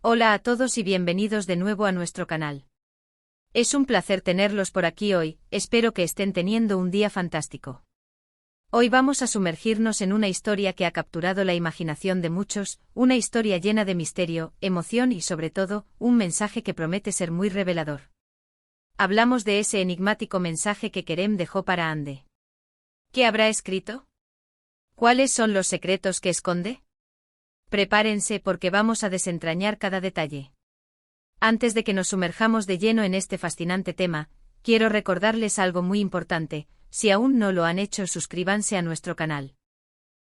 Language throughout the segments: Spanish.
Hola a todos y bienvenidos de nuevo a nuestro canal. Es un placer tenerlos por aquí hoy, espero que estén teniendo un día fantástico. Hoy vamos a sumergirnos en una historia que ha capturado la imaginación de muchos, una historia llena de misterio, emoción y sobre todo, un mensaje que promete ser muy revelador. Hablamos de ese enigmático mensaje que Kerem dejó para Ande. ¿Qué habrá escrito? ¿Cuáles son los secretos que esconde? Prepárense porque vamos a desentrañar cada detalle. Antes de que nos sumerjamos de lleno en este fascinante tema, quiero recordarles algo muy importante: si aún no lo han hecho, suscríbanse a nuestro canal.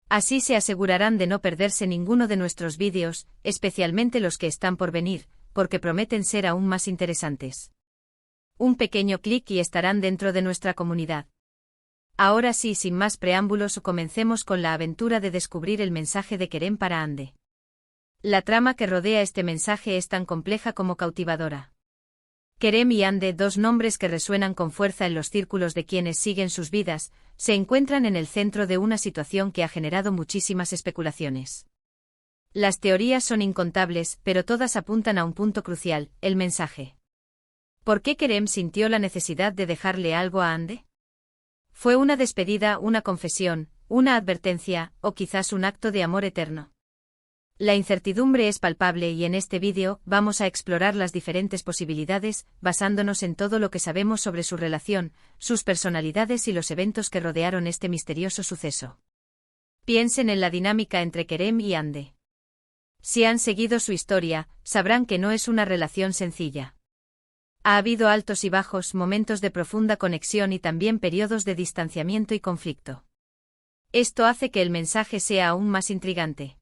Así se asegurarán de no perderse ninguno de nuestros vídeos, especialmente los que están por venir, porque prometen ser aún más interesantes. Un pequeño clic y estarán dentro de nuestra comunidad. Ahora sí, sin más preámbulos, comencemos con la aventura de descubrir el mensaje de Kerem para Ande. La trama que rodea este mensaje es tan compleja como cautivadora. Kerem y Ande, dos nombres que resuenan con fuerza en los círculos de quienes siguen sus vidas, se encuentran en el centro de una situación que ha generado muchísimas especulaciones. Las teorías son incontables, pero todas apuntan a un punto crucial: el mensaje. ¿Por qué Kerem sintió la necesidad de dejarle algo a Ande? ¿Fue una despedida, una confesión, una advertencia, o quizás un acto de amor eterno? La incertidumbre es palpable y en este vídeo vamos a explorar las diferentes posibilidades, basándonos en todo lo que sabemos sobre su relación, sus personalidades y los eventos que rodearon este misterioso suceso. Piensen en la dinámica entre Kerem y Ande. Si han seguido su historia, sabrán que no es una relación sencilla. Ha habido altos y bajos, momentos de profunda conexión y también periodos de distanciamiento y conflicto. Esto hace que el mensaje sea aún más intrigante.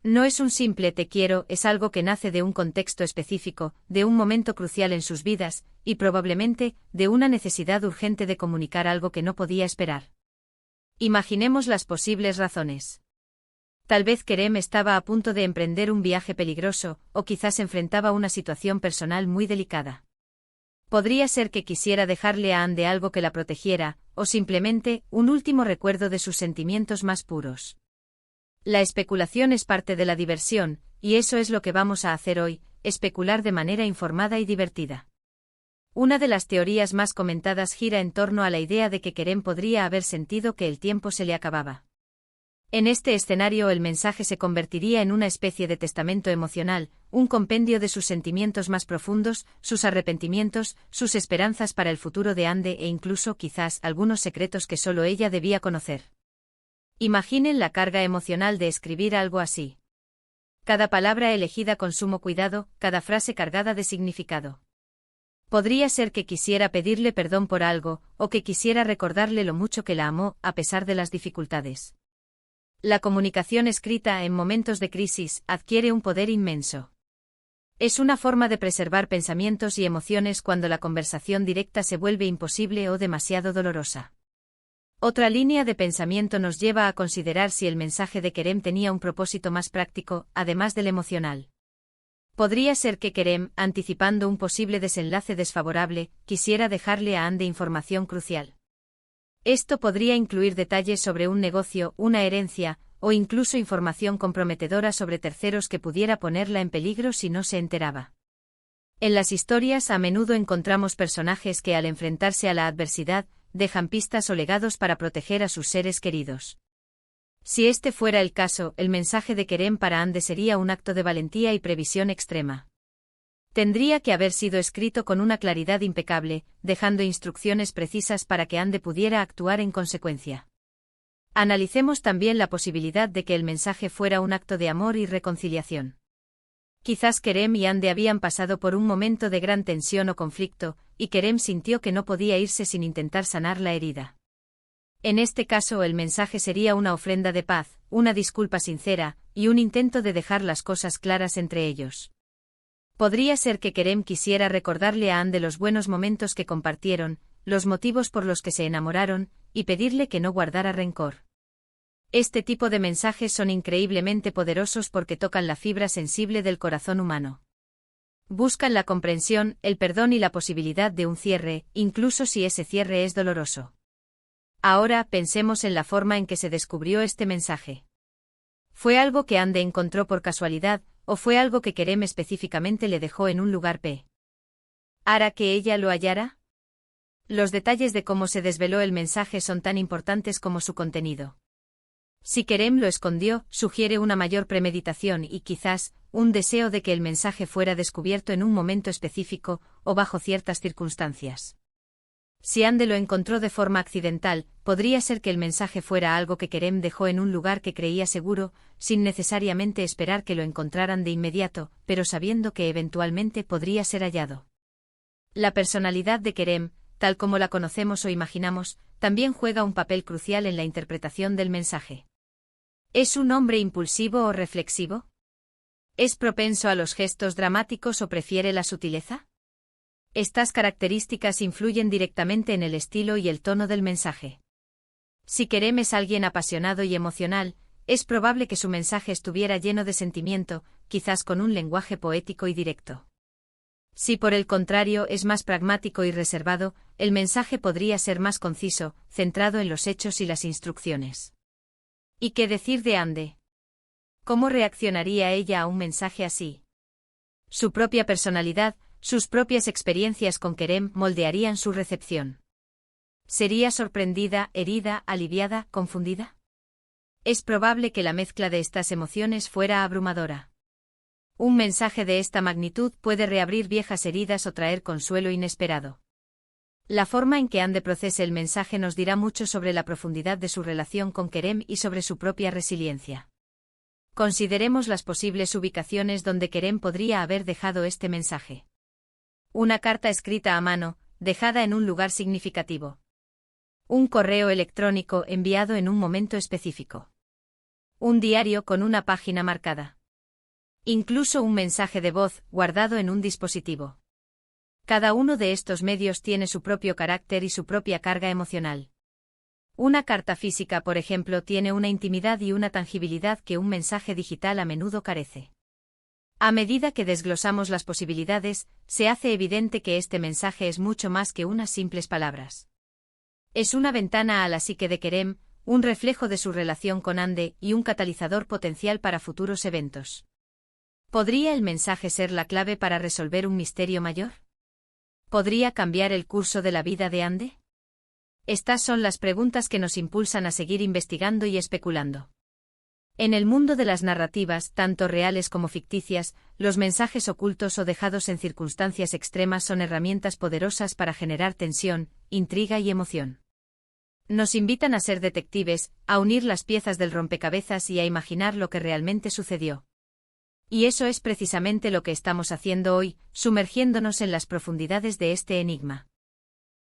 No es un simple te quiero, es algo que nace de un contexto específico, de un momento crucial en sus vidas, y probablemente, de una necesidad urgente de comunicar algo que no podía esperar. Imaginemos las posibles razones. Tal vez Kerem estaba a punto de emprender un viaje peligroso, o quizás enfrentaba una situación personal muy delicada. Podría ser que quisiera dejarle a Ande algo que la protegiera, o simplemente, un último recuerdo de sus sentimientos más puros. La especulación es parte de la diversión, y eso es lo que vamos a hacer hoy: especular de manera informada y divertida. Una de las teorías más comentadas gira en torno a la idea de que Kerem podría haber sentido que el tiempo se le acababa. En este escenario, el mensaje se convertiría en una especie de testamento emocional, un compendio de sus sentimientos más profundos, sus arrepentimientos, sus esperanzas para el futuro de Ande e incluso, quizás, algunos secretos que solo ella debía conocer. Imaginen la carga emocional de escribir algo así. Cada palabra elegida con sumo cuidado, cada frase cargada de significado. Podría ser que quisiera pedirle perdón por algo, o que quisiera recordarle lo mucho que la amó, a pesar de las dificultades. La comunicación escrita en momentos de crisis adquiere un poder inmenso. Es una forma de preservar pensamientos y emociones cuando la conversación directa se vuelve imposible o demasiado dolorosa. Otra línea de pensamiento nos lleva a considerar si el mensaje de Kerem tenía un propósito más práctico, además del emocional. Podría ser que Kerem, anticipando un posible desenlace desfavorable, quisiera dejarle a Ande información crucial. Esto podría incluir detalles sobre un negocio, una herencia, o incluso información comprometedora sobre terceros que pudiera ponerla en peligro si no se enteraba. En las historias a menudo encontramos personajes que, al enfrentarse a la adversidad, dejan pistas o legados para proteger a sus seres queridos. Si este fuera el caso, el mensaje de Kerem para Ande sería un acto de valentía y previsión extrema. Tendría que haber sido escrito con una claridad impecable, dejando instrucciones precisas para que Ande pudiera actuar en consecuencia. Analicemos también la posibilidad de que el mensaje fuera un acto de amor y reconciliación. Quizás Kerem y Ande habían pasado por un momento de gran tensión o conflicto, y Kerem sintió que no podía irse sin intentar sanar la herida. En este caso, el mensaje sería una ofrenda de paz, una disculpa sincera, y un intento de dejar las cosas claras entre ellos. Podría ser que Kerem quisiera recordarle a Ande los buenos momentos que compartieron, los motivos por los que se enamoraron, y pedirle que no guardara rencor. Este tipo de mensajes son increíblemente poderosos porque tocan la fibra sensible del corazón humano. Buscan la comprensión, el perdón y la posibilidad de un cierre, incluso si ese cierre es doloroso. Ahora pensemos en la forma en que se descubrió este mensaje. ¿Fue algo que Ande encontró por casualidad, o fue algo que Kerem específicamente le dejó en un lugar P. ¿Hará que ella lo hallara? Los detalles de cómo se desveló el mensaje son tan importantes como su contenido. Si Kerem lo escondió, sugiere una mayor premeditación y quizás, un deseo de que el mensaje fuera descubierto en un momento específico, o bajo ciertas circunstancias. Si Ande lo encontró de forma accidental, podría ser que el mensaje fuera algo que Kerem dejó en un lugar que creía seguro, sin necesariamente esperar que lo encontraran de inmediato, pero sabiendo que eventualmente podría ser hallado. La personalidad de Kerem, tal como la conocemos o imaginamos, también juega un papel crucial en la interpretación del mensaje. ¿Es un hombre impulsivo o reflexivo? ¿Es propenso a los gestos dramáticos o prefiere la sutileza? Estas características influyen directamente en el estilo y el tono del mensaje. Si Kerem es alguien apasionado y emocional, es probable que su mensaje estuviera lleno de sentimiento, quizás con un lenguaje poético y directo. Si por el contrario es más pragmático y reservado, el mensaje podría ser más conciso, centrado en los hechos y las instrucciones. ¿Y qué decir de Ande? ¿Cómo reaccionaría ella a un mensaje así? Su propia personalidad, sus propias experiencias con Kerem moldearían su recepción. ¿Sería sorprendida, herida, aliviada, confundida? Es probable que la mezcla de estas emociones fuera abrumadora. Un mensaje de esta magnitud puede reabrir viejas heridas o traer consuelo inesperado. La forma en que Ande procese el mensaje nos dirá mucho sobre la profundidad de su relación con Kerem y sobre su propia resiliencia. Consideremos las posibles ubicaciones donde Kerem podría haber dejado este mensaje. Una carta escrita a mano, dejada en un lugar significativo. Un correo electrónico enviado en un momento específico. Un diario con una página marcada. Incluso un mensaje de voz, guardado en un dispositivo. Cada uno de estos medios tiene su propio carácter y su propia carga emocional. Una carta física, por ejemplo, tiene una intimidad y una tangibilidad que un mensaje digital a menudo carece. A medida que desglosamos las posibilidades, se hace evidente que este mensaje es mucho más que unas simples palabras. Es una ventana a la psique de Kerem, un reflejo de su relación con Ande y un catalizador potencial para futuros eventos. ¿Podría el mensaje ser la clave para resolver un misterio mayor? ¿Podría cambiar el curso de la vida de Ande? Estas son las preguntas que nos impulsan a seguir investigando y especulando. En el mundo de las narrativas, tanto reales como ficticias, los mensajes ocultos o dejados en circunstancias extremas son herramientas poderosas para generar tensión, intriga y emoción. Nos invitan a ser detectives, a unir las piezas del rompecabezas y a imaginar lo que realmente sucedió. Y eso es precisamente lo que estamos haciendo hoy, sumergiéndonos en las profundidades de este enigma.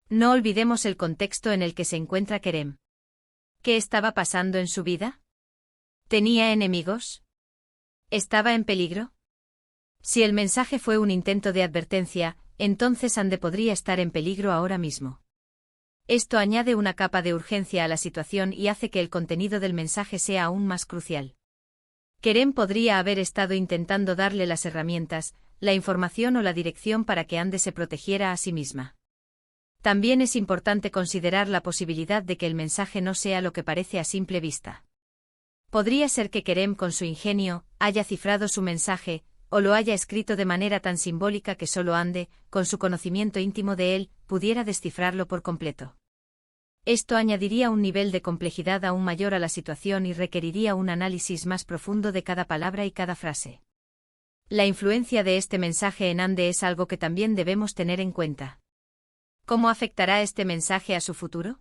No olvidemos el contexto en el que se encuentra Kerem. ¿Qué estaba pasando en su vida? ¿Tenía enemigos? ¿Estaba en peligro? Si el mensaje fue un intento de advertencia, entonces Ande podría estar en peligro ahora mismo. Esto añade una capa de urgencia a la situación y hace que el contenido del mensaje sea aún más crucial. Kerem podría haber estado intentando darle las herramientas, la información o la dirección para que Ande se protegiera a sí misma. También es importante considerar la posibilidad de que el mensaje no sea lo que parece a simple vista. Podría ser que Kerem, con su ingenio, haya cifrado su mensaje, o lo haya escrito de manera tan simbólica que solo Ande, con su conocimiento íntimo de él, pudiera descifrarlo por completo. Esto añadiría un nivel de complejidad aún mayor a la situación y requeriría un análisis más profundo de cada palabra y cada frase. La influencia de este mensaje en Ande es algo que también debemos tener en cuenta. ¿Cómo afectará este mensaje a su futuro?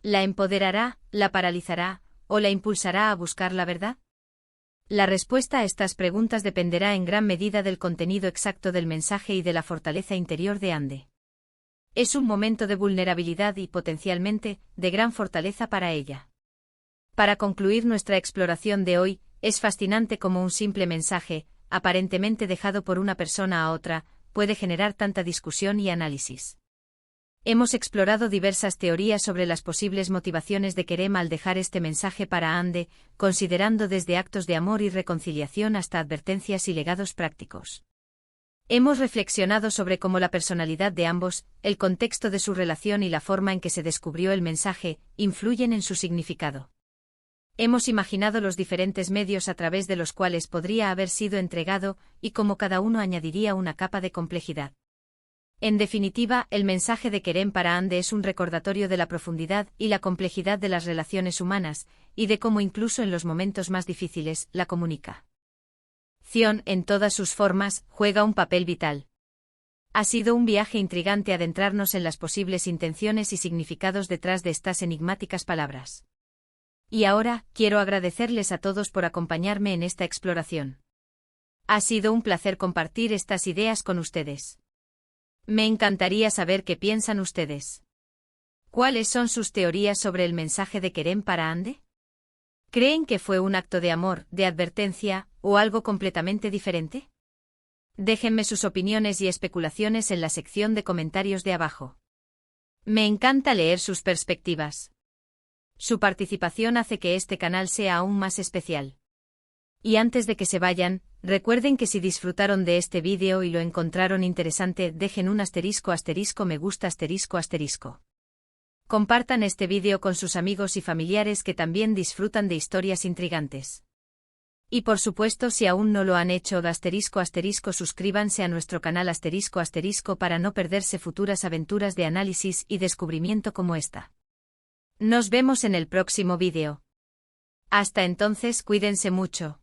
¿La empoderará, la paralizará, o la impulsará a buscar la verdad? La respuesta a estas preguntas dependerá en gran medida del contenido exacto del mensaje y de la fortaleza interior de Ande. Es un momento de vulnerabilidad y, potencialmente, de gran fortaleza para ella. Para concluir nuestra exploración de hoy, es fascinante cómo un simple mensaje, aparentemente dejado por una persona a otra, puede generar tanta discusión y análisis. Hemos explorado diversas teorías sobre las posibles motivaciones de Kerem al dejar este mensaje para Ande, considerando desde actos de amor y reconciliación hasta advertencias y legados prácticos. Hemos reflexionado sobre cómo la personalidad de ambos, el contexto de su relación y la forma en que se descubrió el mensaje, influyen en su significado. Hemos imaginado los diferentes medios a través de los cuales podría haber sido entregado y cómo cada uno añadiría una capa de complejidad. En definitiva, el mensaje de Kerem para Ande es un recordatorio de la profundidad y la complejidad de las relaciones humanas, y de cómo incluso en los momentos más difíciles, la comunicación, en todas sus formas, juega un papel vital. Ha sido un viaje intrigante adentrarnos en las posibles intenciones y significados detrás de estas enigmáticas palabras. Y ahora, quiero agradecerles a todos por acompañarme en esta exploración. Ha sido un placer compartir estas ideas con ustedes. Me encantaría saber qué piensan ustedes. ¿Cuáles son sus teorías sobre el mensaje de Kerem para Ande? ¿Creen que fue un acto de amor, de advertencia, o algo completamente diferente? Déjenme sus opiniones y especulaciones en la sección de comentarios de abajo. Me encanta leer sus perspectivas. Su participación hace que este canal sea aún más especial. Y antes de que se vayan, recuerden que si disfrutaron de este vídeo y lo encontraron interesante, dejen un *** me gusta ***. Compartan este vídeo con sus amigos y familiares que también disfrutan de historias intrigantes. Y por supuesto, si aún no lo han hecho, suscríbanse a nuestro canal *** para no perderse futuras aventuras de análisis y descubrimiento como esta. Nos vemos en el próximo vídeo. Hasta entonces, cuídense mucho.